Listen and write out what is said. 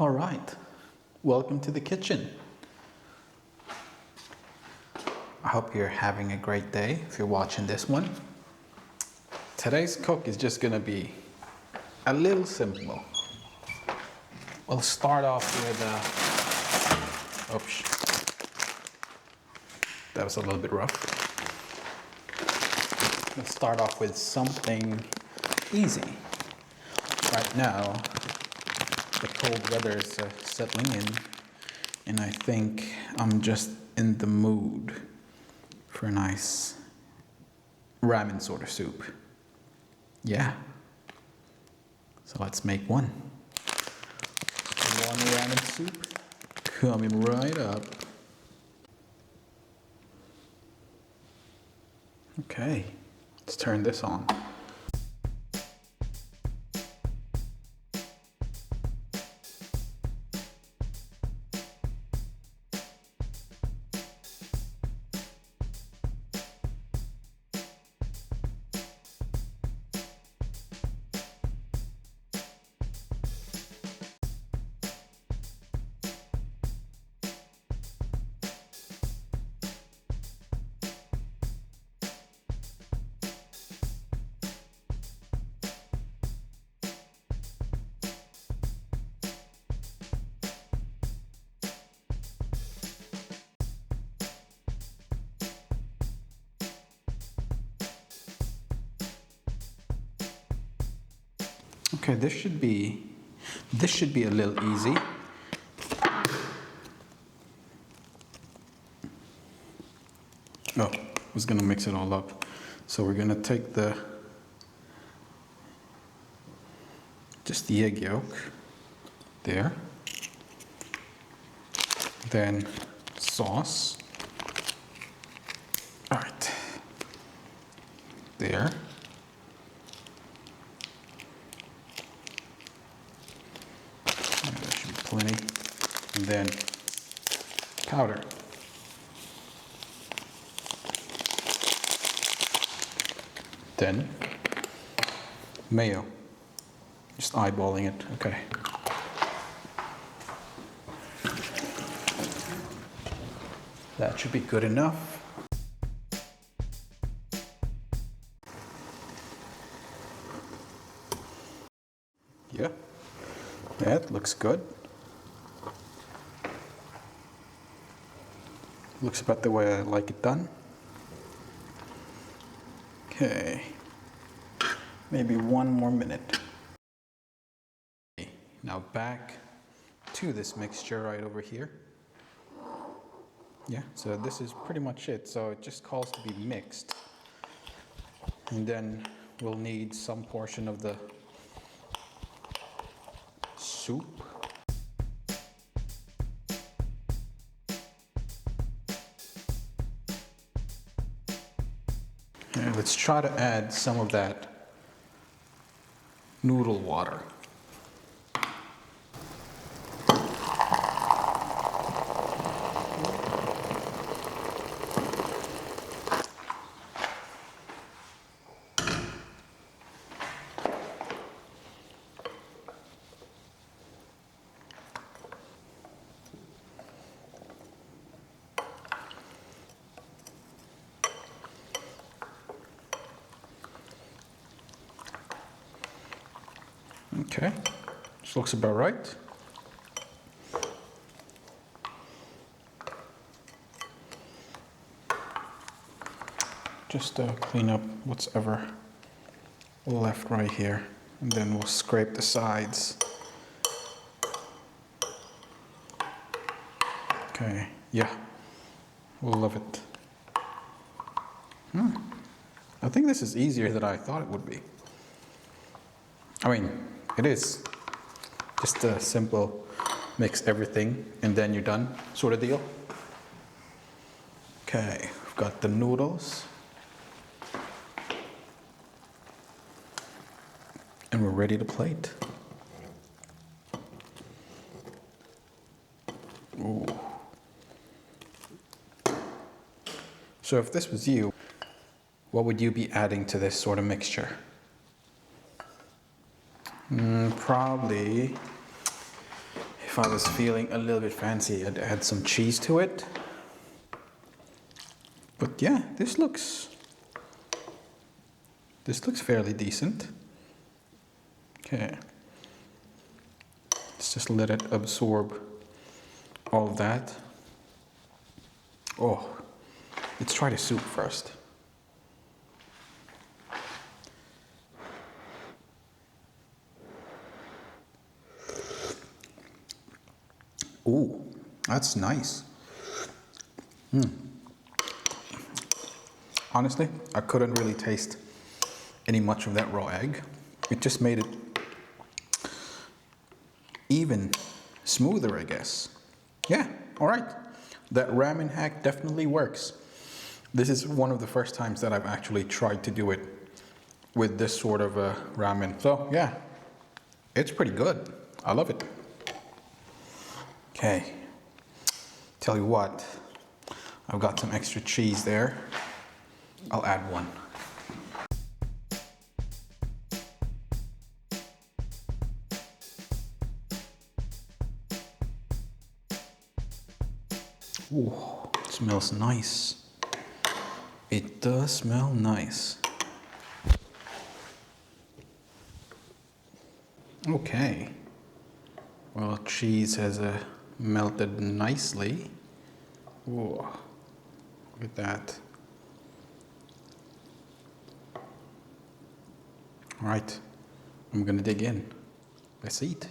All right, welcome to the kitchen. I hope you're having a great day if you're watching this one. Today's cook is just gonna be a little simple. We'll start off with, oops, that was a little bit rough. We'll start off with something easy. Right now, the cold weather is settling in, and I think I'm just in the mood for a nice ramen sort of soup. Yeah. So let's make one. One ramen soup coming right up. Okay, let's turn this on. Okay, this should be a little easy. Oh, I was gonna mix it all up. So we're gonna take just the egg yolk there. Then sauce. All right. There. That should be plenty. And then powder. Then mayo. Just eyeballing it. Okay. That should be good enough. Yeah, that looks good. Looks about the way I like it done. Okay, maybe one more minute. Now back to this mixture right over here. Yeah, so this is pretty much it. So it just calls to be mixed. And then we'll need some portion of the soup. And let's try to add some of that noodle water. Okay, this looks about right. Just clean up what's ever left right here, and then we'll scrape the sides. Okay, yeah, we'll love it. I think this is easier than I thought it would be. I mean, it is just a simple mix everything and then you're done sort of deal. Okay, we've got the noodles. And we're ready to plate. Ooh. So if this was you, what would you be adding to this sort of mixture? Probably, if If I was feeling a little bit fancy, I'd add some cheese to it. But yeah, this looks fairly decent. Okay. Let's just let it absorb all of that. Oh, let's try the soup first. Ooh, that's nice. Honestly, I couldn't really taste any much of that raw egg. It just made it even smoother, I guess. Yeah, all right. That ramen hack definitely works. This is one of the first times that I've actually tried to do it with this sort of a ramen. So yeah, it's pretty good. I love it. Okay, tell you what, I've got some extra cheese there. I'll add one. Ooh, it smells nice. It does smell nice. Okay. Well, cheese has melted nicely. Ooh, look at that. All right, I'm gonna dig in. Let's eat.